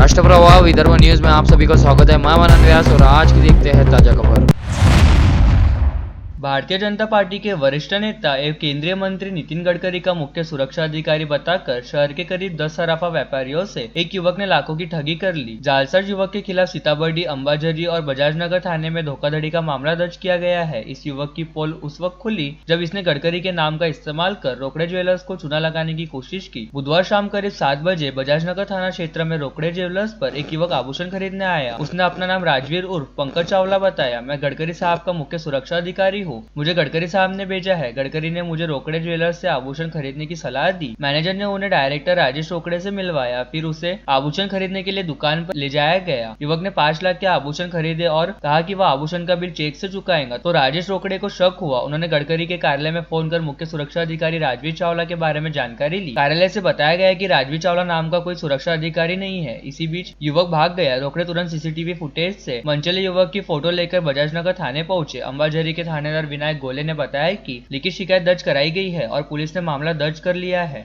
राष्ट्रप्रवाह Vidarbha news में आप सभी का स्वागत है। मैं मनन व्यास और आज की देखते हैं ताजा खबर। भारतीय जनता पार्टी के वरिष्ठ नेता एवं केंद्रीय मंत्री नितिन गडकरी का मुख्य सुरक्षा अधिकारी बताकर शहर के करीब 10 सराफा व्यापारियों से एक युवक ने लाखों की ठगी कर ली। जालसाज युवक के खिलाफ सीताबर्डी, अंबाझरी और बजाजनगर थाने में धोखाधड़ी का मामला दर्ज किया गया है। इस युवक की पोल उस वक्त खुली जब इसने गडकरी के नाम का इस्तेमाल कर रोकड़े ज्वेलर्स को चुना लगाने की कोशिश की। बुधवार शाम करीब 7 बजे बजाजनगर थाना क्षेत्र में रोकड़े ज्वेलर्स पर एक युवक आभूषण खरीदने आया। उसने अपना नाम राजवीर उर्फ पंकज चावला बताया। मैं गडकरी साहब का मुख्य सुरक्षा अधिकारी हूँ, मुझे गडकरी साहब ने भेजा है। गडकरी ने मुझे रोकड़े ज्वेलर्स से आभूषण खरीदने की सलाह दी। मैनेजर ने उन्हें डायरेक्टर राजेश रोकड़े से मिलवाया, फिर उसे आभूषण खरीदने के लिए दुकान पर ले जाया गया। युवक ने 5 लाख के आभूषण खरीदे और कहा कि वह आभूषण का बिल चेक से चुकाएगा, तो राजेश रोकड़े को शक हुआ। उन्होंने गडकरी के कार्यालय में फोन कर मुख्य सुरक्षा अधिकारी राजवीर चावला के बारे में जानकारी ली। कार्यालय से बताया गया कि राजवीर चावला नाम का कोई सुरक्षा अधिकारी नहीं है। इसी बीच युवक भाग गया। रोकड़े तुरंत सीसीटीवी फुटेज से मनचले युवक की फोटो लेकर बजाजनगर थाने पहुंचे। अंबाझरी के थानेदार विनायक गोले ने बताया कि लिखित शिकायत दर्ज कराई गई है और पुलिस ने मामला दर्ज कर लिया है।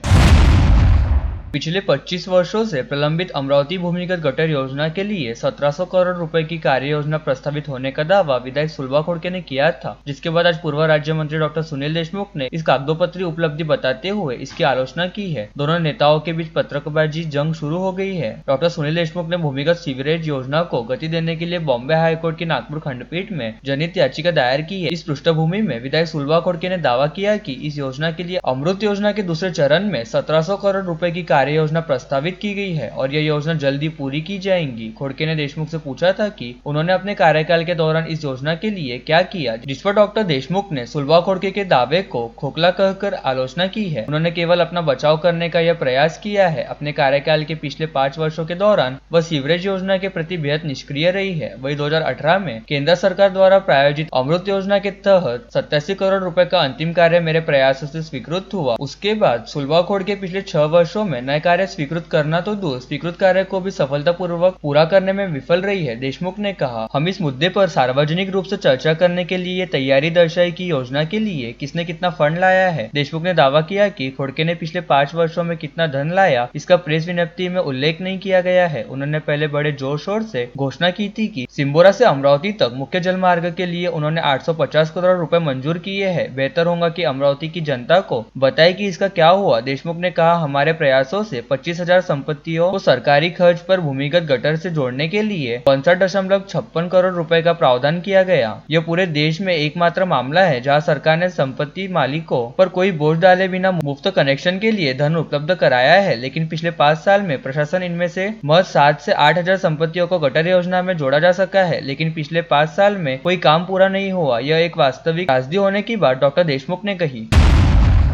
पिछले 25 वर्षों से प्रलंबित अमरावती भूमिगत गटर योजना के लिए 1700 करोड़ रुपए की कार्य योजना प्रस्तावित होने का दावा विधायक सुलभा खोड़के ने किया था, जिसके बाद आज पूर्व राज्य मंत्री डॉक्टर सुनील देशमुख ने इस कागजोपत्री उपलब्धि बताते हुए इसकी आलोचना की है। दोनों नेताओं के बीच पत्रकारबाजी जंग शुरू हो गई है। डॉक्टर सुनील देशमुख ने भूमिगत सीवरेज योजना को गति देने के लिए बॉम्बे हाईकोर्ट की नागपुर खंडपीठ में जनहित याचिका दायर की है। इस पृष्ठभूमि में विधायक सुलभा खोड़के ने दावा किया कि इस योजना के लिए अमृत योजना के दूसरे चरण में 1700 करोड़ रुपए की कार्य योजना प्रस्तावित की गई है और यह योजना जल्दी पूरी की जाएगी। खोड़के ने देशमुख से पूछा था कि उन्होंने अपने कार्यकाल के दौरान इस योजना के लिए क्या किया, जिस पर डॉक्टर देशमुख ने सुलभा खोड़के के दावे को खोखला कहकर आलोचना की है। उन्होंने केवल अपना बचाव करने का यह प्रयास किया है। अपने कार्यकाल के पिछले 5 वर्षों के दौरान वह सीवरेज योजना के प्रति बेहद निष्क्रिय रही है। वही 2018 में केंद्र सरकार द्वारा प्रायोजित अमृत योजना के तहत 87 करोड़ रुपए का अंतिम कार्य मेरे प्रयासों से स्वीकृत हुआ। उसके बाद सुलभा खोड़के पिछले 6 वर्षों में नए कार्य स्वीकृत करना तो दूर, स्वीकृत कार्य को भी सफलतापूर्वक पूरा करने में विफल रही है। देशमुख ने कहा, हम इस मुद्दे पर सार्वजनिक रूप से चर्चा करने के लिए तैयारी दर्शाई कि योजना के लिए किसने कितना फंड लाया है। देशमुख ने दावा किया कि खोड़के ने पिछले 5 वर्षों में कितना धन लाया, इसका प्रेस विज्ञप्ति में उल्लेख नहीं किया गया है। उन्होंने पहले बड़े जोर शोर से घोषणा की थी कि सिम्बोरा से अमरावती तक मुख्य जल मार्ग के लिए उन्होंने 850 करोड़ रुपए मंजूर किए हैं। बेहतर होगा कि अमरावती की जनता को बताए कि इसका क्या हुआ। देशमुख ने कहा, हमारे प्रयासों से 25,000 संपत्तियों को सरकारी खर्च पर भूमिगत गटर से जोड़ने के लिए 62.56 करोड़ रुपए का प्रावधान किया गया। यह पूरे देश में एकमात्र मामला है जहां सरकार ने संपत्ति मालिकों पर कोई बोझ डाले बिना मुफ्त कनेक्शन के लिए धन उपलब्ध कराया है। लेकिन पिछले 5 साल में प्रशासन इनमें से महज 7 से 8,000 संपत्तियों को गटर योजना में जोड़ा जा सका है, लेकिन पिछले 5 साल में कोई काम पूरा नहीं हुआ। यह एक वास्तविक त्रासदी होने की बात डॉक्टर देशमुख ने कही।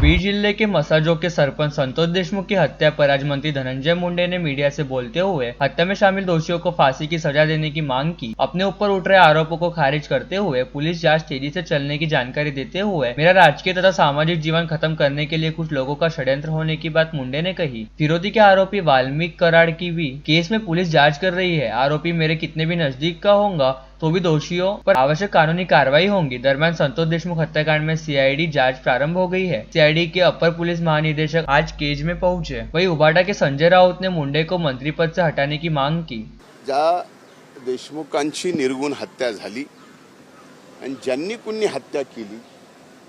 बीड जिले के मसाजो के सरपंच संतोष देशमुख की हत्या पर आज मंत्री धनंजय मुंडे ने मीडिया से बोलते हुए हत्या में शामिल दोषियों को फांसी की सजा देने की मांग की। अपने ऊपर उठ रहे आरोपों को खारिज करते हुए पुलिस जांच तेजी से चलने की जानकारी देते हुए मेरा राजकीय तथा सामाजिक जीवन खत्म करने के लिए कुछ लोगों का षड्यंत्र होने की बात मुंडे ने कही। फिरौती के आरोपी वाल्मीकि कराड़ की भी केस में पुलिस जांच कर रही है। आरोपी मेरे कितने भी नजदीक का होगा तो भी दोषियों पर आवश्यक कानूनी कार्रवाई होगी। दरम्यान संतोष देशमुख हत्याकांड में सीआईडी जांच प्रारंभ हो गई है। सीआईडी के अपर पुलिस महानिदेशक आज केज में पहुंचे। वहीं उबाटा के संजय राउत ने मुंडे को मंत्री पद से हटाने की मांग की। ज्या देशमुखांची निर्गुण हत्या झाली आणि ज्यांनी कुणी हत्या केली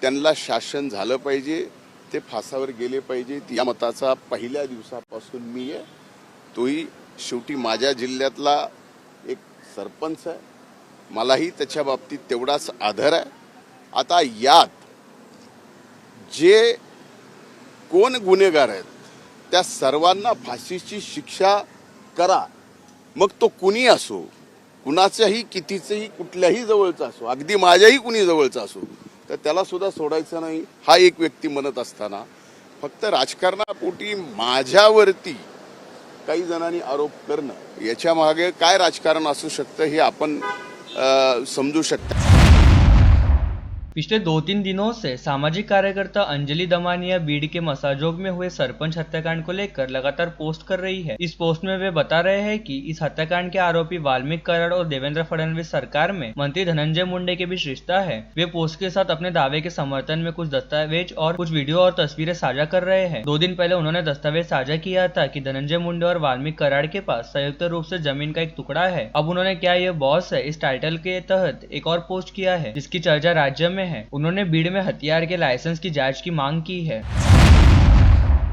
त्यांना शासन झालं पाहिजे, ते फासावर गेले पाहिजेत या मताचा पहिल्या दिवसापासून मी आहे। तोही शेवटी माझ्या जिल्ह्यातला एक सरपंच आहे, मलाही त्याच्या बाबतीत तेवढाच आदर आहे। आता यात जे कोण गुन्हेगार आहेत त्या सर्वांना फाशीची शिक्षा करा, मग तो कुणी असो, कुणाचाही कितीचेही कुठल्याही जवळचा असो, अगदी माझ्याही कुणी जवळचा असो, तर त्याला सुद्धा सोडायचं नाही हा एक व्यक्ती म्हणत असताना फक्त राजकारणापोटी माझ्यावरती काही जणांनी आरोप करणं, याच्या मागे काय राजकारण असू शकतं हे आपण समजू शकता। पिछले 2-3 दिनों से सामाजिक कार्यकर्ता अंजलि दमानिया बीड़ के मसाजोग में हुए सरपंच हत्याकांड को लेकर लगातार पोस्ट कर रही है। इस पोस्ट में वे बता रहे हैं कि इस हत्याकांड के आरोपी वाल्मीकि कराड़ और देवेंद्र फडणवीस सरकार में मंत्री धनंजय मुंडे के बीच रिश्ता है। वे पोस्ट के साथ अपने दावे के समर्थन में कुछ दस्तावेज और कुछ वीडियो और तस्वीरें साझा कर रहे हैं। 2 दिन पहले उन्होंने दस्तावेज साझा किया था कि धनंजय मुंडे और वाल्मीकि कराड़ के पास संयुक्त रूप से जमीन का एक टुकड़ा है। अब उन्होंने क्या ये बॉस है इस टाइटल के तहत एक और पोस्ट किया है जिसकी चर्चा राज्य में है। उन्होंने बीड़ में हथियार के लाइसेंस की जांच की मांग की है।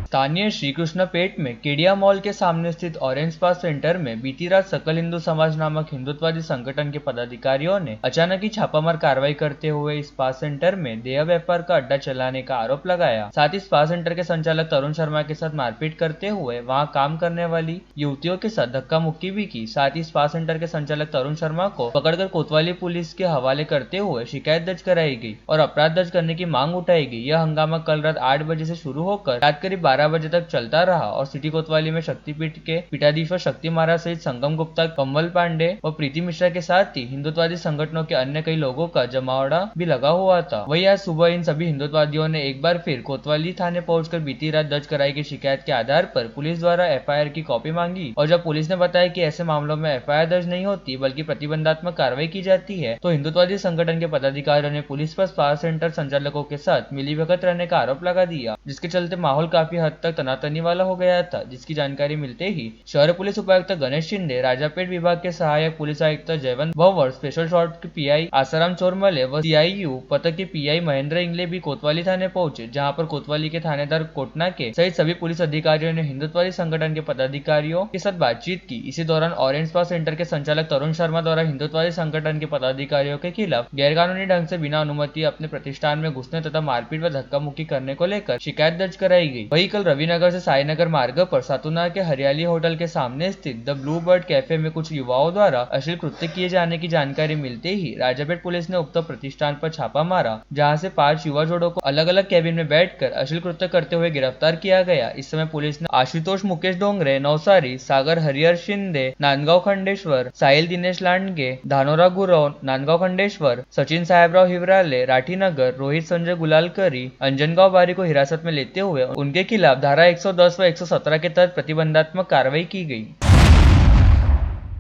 स्थानीय श्री कृष्ण पेट में केडिया मॉल के सामने स्थित ऑरेंज स्पा सेंटर में बीती रात सकल हिंदू समाज नामक हिंदुत्ववादी संगठन के पदाधिकारियों ने अचानक ही छापामार कार्रवाई करते हुए स्पा सेंटर में देह व्यापार का अड्डा चलाने का आरोप लगाया। साथ ही स्पा सेंटर के संचालक तरुण शर्मा के साथ मारपीट करते हुए वहां काम करने वाली युवतियों के साथ धक्का मुक्की भी की। साथ ही स्पा सेंटर के संचालक तरुण शर्मा को पकड़कर कोतवाली पुलिस के हवाले करते हुए शिकायत दर्ज कराई गई और अपराध दर्ज करने की मांग उठाई गई। यह हंगामा कल रात 8 बजे से शुरू होकर रात करीब 12 बजे तक चलता रहा और सिटी कोतवाली में शक्तिपीठ के पीठाधीश्वर शक्ति महाराज सहित संगम गुप्ता, कमल पांडे और प्रीति मिश्रा के साथ ही हिंदुत्ववादी संगठनों के अन्य कई लोगों का जमावड़ा भी लगा हुआ था। वही आज सुबह इन सभी हिंदुत्ववादियों ने एक बार फिर कोतवाली थाने पहुंचकर बीती रात दर्ज कराई गई शिकायत के आधार पर पुलिस द्वारा एफआईआर की कॉपी मांगी और जब पुलिस ने बताया कि ऐसे मामलों में एफआईआर दर्ज नहीं होती बल्कि प्रतिबंधात्मक कार्रवाई की जाती है तो हिंदुत्ववादी संगठन के पदाधिकारियों ने पुलिस पर स्पा सेंटर संचालकों के साथ मिलीभगत रहने का आरोप लगा दिया, जिसके चलते माहौल काफी हद तक तनातनी वाला हो गया था। जिसकी जानकारी मिलते ही शहर पुलिस उपायुक्त गणेश शिंदे, राजापेट विभाग के सहायक पुलिस आयुक्त जयवंत भंवर, स्पेशल शॉट के पीआई आसाराम चोरमले व सीआईयू पथक के पीआई महेंद्र इंगले भी कोतवाली थाने पहुंचे, जहां पर कोतवाली के थानेदार कोटना के सहित सभी पुलिस अधिकारियों ने हिंदुत्ववादी संगठन के पदाधिकारियों के साथ बातचीत की। इसी दौरान ऑरेंज स्पा सेंटर के संचालक तरुण शर्मा द्वारा हिंदुत्ववादी संगठन के पदाधिकारियों के खिलाफ गैरकानूनी ढंग से बिना अनुमति अपने प्रतिष्ठान में घुसने तथा मारपीट व धक्का मुक्की करने को लेकर शिकायत दर्ज कराई गई। वही कल रविनगर से साईनगर मार्ग पर सातुनार के हरियाली होटल के सामने स्थित द ब्लू बर्ड कैफे में कुछ युवाओं द्वारा अश्लील कृत्य किए जाने की जानकारी मिलते ही राजापेट पुलिस ने उक्त प्रतिष्ठान पर छापा मारा, जहां से 5 युवा जोड़ों को अलग अलग कैबिन में बैठकर अश्लील कृत्य करते हुए गिरफ्तार किया गया। इस समय पुलिस ने आशुतोष मुकेश डोंगरे नवसारी, सागर हरिहर शिंदे नांदगांव खंडेश्वर, साहिल दिनेश लांडगे धानोरा गुरव नांदगांव खंडेश्वर, सचिन साहेबराव हिवराले राठीनगर, रोहित संजय गुलालकरी अंजनगांव बारी को हिरासत में लेते हुए उनके खिलाफ धारा 110 व 117 के तहत प्रतिबंधात्मक कार्रवाई की गई।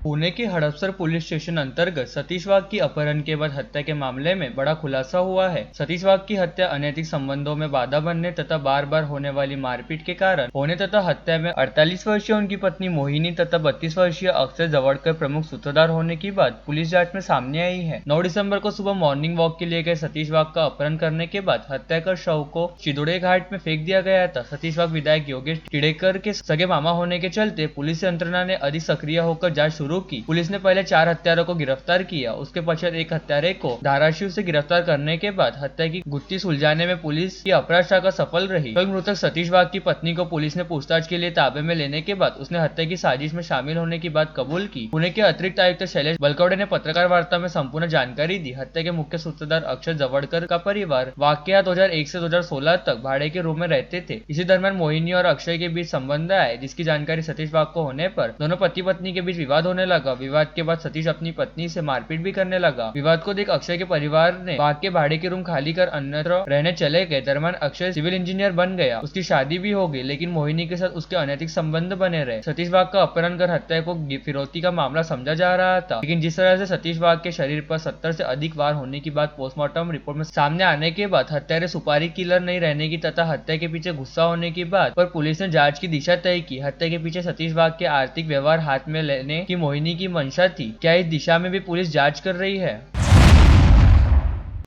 पुणे के हड़पसर पुलिस स्टेशन अंतर्गत सतीश वाघ की अपहरण के बाद हत्या के मामले में बड़ा खुलासा हुआ है। सतीश वाघ की हत्या अनैतिक संबंधों में बाधा बनने तथा बार बार होने वाली मारपीट के कारण होने तथा हत्या में 48 वर्षीय उनकी पत्नी मोहिनी तथा 32 वर्षीय अक्षय जवड़कर प्रमुख सूत्रधार होने की बात पुलिस जांच में सामने आई है। 9 दिसंबर को सुबह मॉर्निंग वॉक के लिए गए सतीश वाघ का अपहरण करने के बाद हत्या कर शव को चिदोड़े घाट में फेंक दिया गया था। सतीश वाघ विधायक योगेश टिड़ेकर के सगे मामा होने के चलते पुलिस यंत्रणा ने अधिक सक्रिय होकर जांच शुरू की। पुलिस ने पहले 4 हत्यारों को गिरफ्तार किया, उसके पश्चात एक हत्यारे को धाराशिव से गिरफ्तार करने के बाद हत्या की गुत्थी सुलझाने में पुलिस की अपराध शाखा सफल रही। कल मृतक सतीश वाघ की पत्नी को पुलिस ने पूछताछ के लिए ताबे में लेने के बाद उसने हत्या की साजिश में शामिल होने की बात कबूल की। पुणे के अतिरिक्त आयुक्त शैलेश बलकवड़े ने पत्रकार वार्ता में संपूर्ण जानकारी दी। हत्या के मुख्य सूत्रधार अक्षय जवड़कर का परिवार वाघ के यहाँ 2001 से 2016 तक भाड़े के रूम में रहते थे। इसी दरमियान मोहिनी और अक्षय के बीच संबंध आए, जिसकी जानकारी सतीश वाघ को होने पर दोनों पति पत्नी के बीच विवाद होने लगा। विवाद के बाद सतीश अपनी पत्नी से मारपीट भी करने लगा। विवाद को देख अक्षय के परिवार ने वाघ के भाड़े के रूम खाली कर अन्यत्र रहने चले गए। दरमियान अक्षय सिविल इंजीनियर बन गया, उसकी शादी भी हो गई, लेकिन मोहिनी के साथ उसके अनैतिक संबंध बने रहे। सतीश वाघ का अपहरण कर हत्या को फिरौती का मामला समझा जा रहा था, लेकिन जिस तरह से सतीश वाघ के शरीर पर 70 से अधिक वार होने की बात पोस्टमार्टम रिपोर्ट में सामने आने के बाद हत्यारे सुपारी किलर नहीं रहने की तथा हत्या के पीछे गुस्सा होने की बात पर पुलिस ने जांच की दिशा तय की। हत्या के पीछे सतीश वाघ के आर्थिक व्यवहार हाथ में लेने की मोहिनी की मंशा थी। क्या इस दिशा में भी पुलिस जांच कर रही है?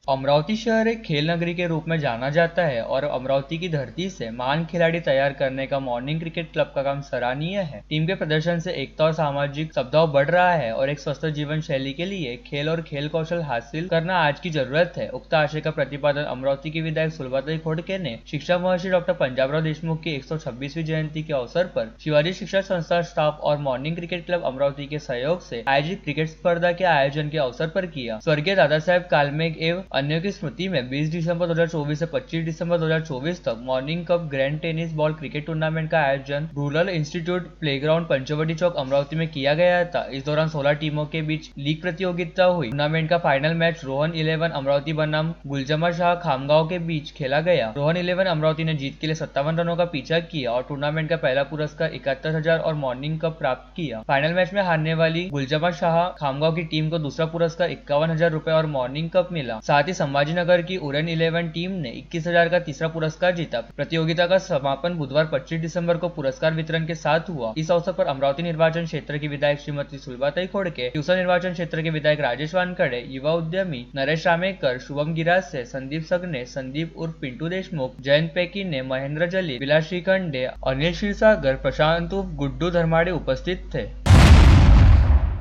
अमरावती शहर एक खेल नगरी के रूप में जाना जाता है और अमरावती की धरती से महान खिलाड़ी तैयार करने का मॉर्निंग क्रिकेट क्लब का काम सराहनीय है। टीम के प्रदर्शन से एकता और सामाजिक सद्भाव बढ़ रहा है और एक स्वस्थ जीवन शैली के लिए खेल और खेल कौशल हासिल करना आज की जरूरत है। उक्त आशय का प्रतिपादन अमरावती के विधायक सुलभाताई खोड़के ने शिक्षा महर्षि डॉक्टर पंजाबराव देशमुख की 126वीं जयंती के अवसर पर शिवाजी शिक्षा संस्था स्टाफ और मॉर्निंग क्रिकेट क्लब अमरावती के सहयोग से आयोजित क्रिकेट स्पर्धा के आयोजन के अवसर पर किया। स्वर्गीय दादा साहेब कालमेघ एवं अन्यों की स्मृति में 20 दिसंबर 2024 से 25 दिसंबर 2024 तक morning cup grand tennis ball cricket tournament का आयोजन रूरल इंस्टीट्यूट प्लेग्राउंड पंचवटी चौक अमरावती में किया गया था। इस दौरान 16 टीमों के बीच लीग प्रतियोगिता हुई। टूर्नामेंट का फाइनल मैच रोहन 11 अमरावती बनाम गुलजमा शाह खामगांव के बीच खेला गया। रोहन 11 अमरावती ने जीत के लिए 57 रनों का पीछा किया और टूर्नामेंट का पहला पुरस्कार 71,000 और मॉर्निंग कप प्राप्त किया। फाइनल मैच में हारने वाली गुलजमा शाह खामगांव की टीम को दूसरा पुरस्कार 51,000 रुपए और मॉर्निंग कप मिला। साथ ही संभाजीनगर की उड़न 11 टीम ने 21,000 का तीसरा पुरस्कार जीता। प्रतियोगिता का समापन बुधवार 25 दिसंबर को पुरस्कार वितरण के साथ हुआ। इस अवसर पर अमरावती निर्वाचन क्षेत्र की विधायक श्रीमती सुलभाताई खोड़के, ट्यूसन निर्वाचन क्षेत्र के विधायक राजेश वानखड़े, युवा उद्यमी नरेश रामेकर, शुभम गिरासे, संदीप सगने, संदीप उर्फ पिंटू देशमुख, जयंत पेकीने, महेंद्र जलील, विलास श्रीखंडे, अनिल क्षीरसागर, प्रशांत उर्फ गुड्डू धर्माड़े उपस्थित थे।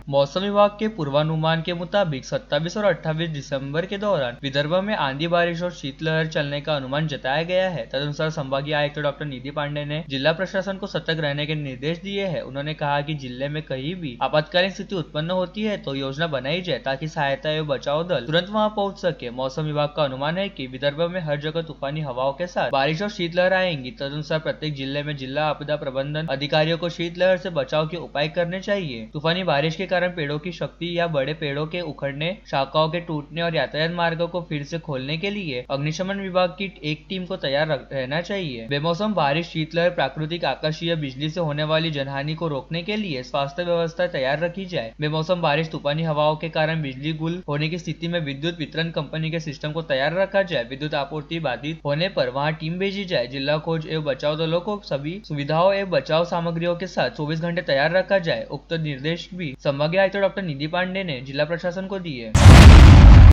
मौसम विभाग के पूर्वानुमान के मुताबिक 27 और 28 दिसंबर के दौरान विदर्भ में आंधी बारिश और शीतलहर चलने का अनुमान जताया गया है। तदनुसार संभागीय आयुक्त डॉक्टर निधि पांडे ने जिला प्रशासन को सतर्क रहने के निर्देश दिए हैं। उन्होंने कहा कि जिले में कहीं भी आपातकालीन स्थिति उत्पन्न होती है तो योजना बनाई जाए ताकि सहायता एवं बचाव दल तुरंत वहां पहुंच सके। मौसम विभाग का अनुमान है कि विदर्भ में हर जगह तूफानी हवाओं के साथ बारिश और शीतलहर आएंगी। तदनुसार प्रत्येक जिले में जिला आपदा प्रबंधन अधिकारियों को शीतलहर से बचाव के उपाय करने चाहिए। तूफानी बारिश के कारण पेड़ों की शक्ति या बड़े पेड़ों के उखड़ने, शाखाओं के टूटने और यातायात मार्गों को फिर से खोलने के लिए अग्निशमन विभाग की एक टीम को तैयार रहना चाहिए। बेमौसम बारिश, शीतलहर, प्राकृतिक, आकाशीय बिजली से होने वाली जनहानि को रोकने के लिए स्वास्थ्य व्यवस्था तैयार रखी जाए। बेमौसम बारिश, तूफानी हवाओं के कारण बिजली गुल होने की स्थिति में विद्युत वितरण कंपनी के सिस्टम को तैयार रखा जाए। विद्युत आपूर्ति बाधित होने पर वहां टीम भेजी जाए। जिला खोज एवं बचाव दलों को सभी सुविधाओं एवं बचाव सामग्रियों के साथ 24 घंटे तैयार रखा जाए। उक्त निर्देश भी संभागीय आयुक्त डॉक्टर निधि पांडे ने जिला प्रशासन को दिए।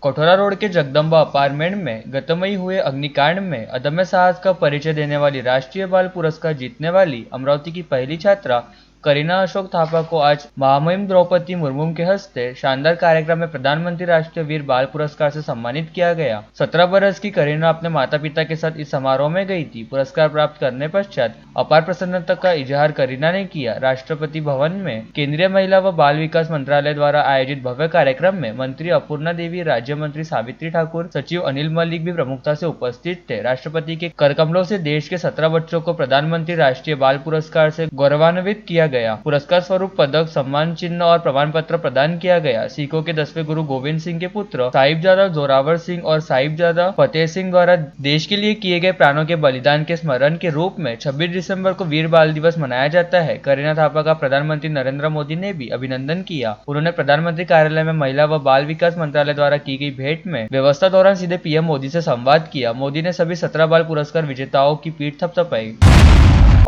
कठोरा रोड के जगदम्बा अपार्टमेंट में गतमई हुए अग्निकांड में अदम्य साहस का परिचय देने वाली राष्ट्रीय बाल पुरस्कार जीतने वाली अमरावती की पहली छात्रा करीना अशोक थापा को आज महामहिम द्रौपदी मुर्मू के हस्ते शानदार कार्यक्रम में प्रधानमंत्री राष्ट्रीय वीर बाल पुरस्कार से सम्मानित किया गया। 17 बरस की करीना अपने माता पिता के साथ इस समारोह में गई थी। पुरस्कार प्राप्त करने पश्चात अपार प्रसन्नता का इजहार करीना ने किया। राष्ट्रपति भवन में केंद्रीय महिला व बाल विकास मंत्रालय द्वारा आयोजित भव्य कार्यक्रम में मंत्री अपूर्णा देवी, राज्य मंत्री सावित्री ठाकुर, सचिव अनिल मलिक भी प्रमुखता से उपस्थित थे। राष्ट्रपति के करकमलों से देश के 17 बच्चों को प्रधानमंत्री राष्ट्रीय बाल पुरस्कार से गौरवान्वित किया गया। पुरस्कार स्वरूप पदक, सम्मान चिन्ह और प्रमाण पत्र प्रदान किया गया। सिखों के 10वें गुरु गोविंद सिंह के पुत्र साहिबजादा जोरावर सिंह और साहिबजादा फतेह सिंह द्वारा देश के लिए किए गए प्राणों के बलिदान के स्मरण के रूप में 26 दिसंबर को वीर बाल दिवस मनाया जाता है। करीना थापा का प्रधानमंत्री नरेंद्र मोदी ने भी अभिनंदन किया। उन्होंने प्रधानमंत्री कार्यालय में महिला व बाल विकास मंत्रालय द्वारा की गई भेंट में व्यवस्था दौरान सीधे पीएम मोदी से संवाद किया। मोदी ने सभी 17 बाल पुरस्कार विजेताओं की पीठ थपथपाई।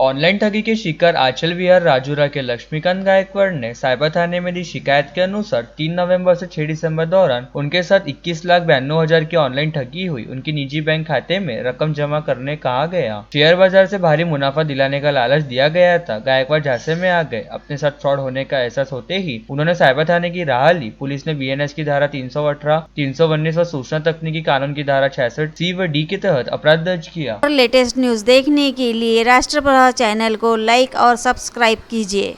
ऑनलाइन ठगी के शिकार आंचल विहार राजूरा के लक्ष्मीकांत गायकवाड़ ने साइबर थाने में दी शिकायत के अनुसार 3 नवंबर से 6 दिसंबर दौरान उनके साथ 21,92,000 की ऑनलाइन ठगी हुई। उनकी निजी बैंक खाते में रकम जमा करने कहा गया। शेयर बाजार से भारी मुनाफा दिलाने का लालच दिया गया था। गायकवाड़ झांसे में आ गए। अपने साथ फ्रॉड होने का एहसास होते ही उन्होंने साइबर थाने की राह ली। पुलिस ने बीएनएस की धारा 318, 319 व सूचना तकनीकी कानून की धारा 66 सी व डी के तहत अपराध दर्ज किया। लेटेस्ट न्यूज देखने के लिए राष्ट्रप्रभा चैनल को लाइक और सब्सक्राइब कीजिए।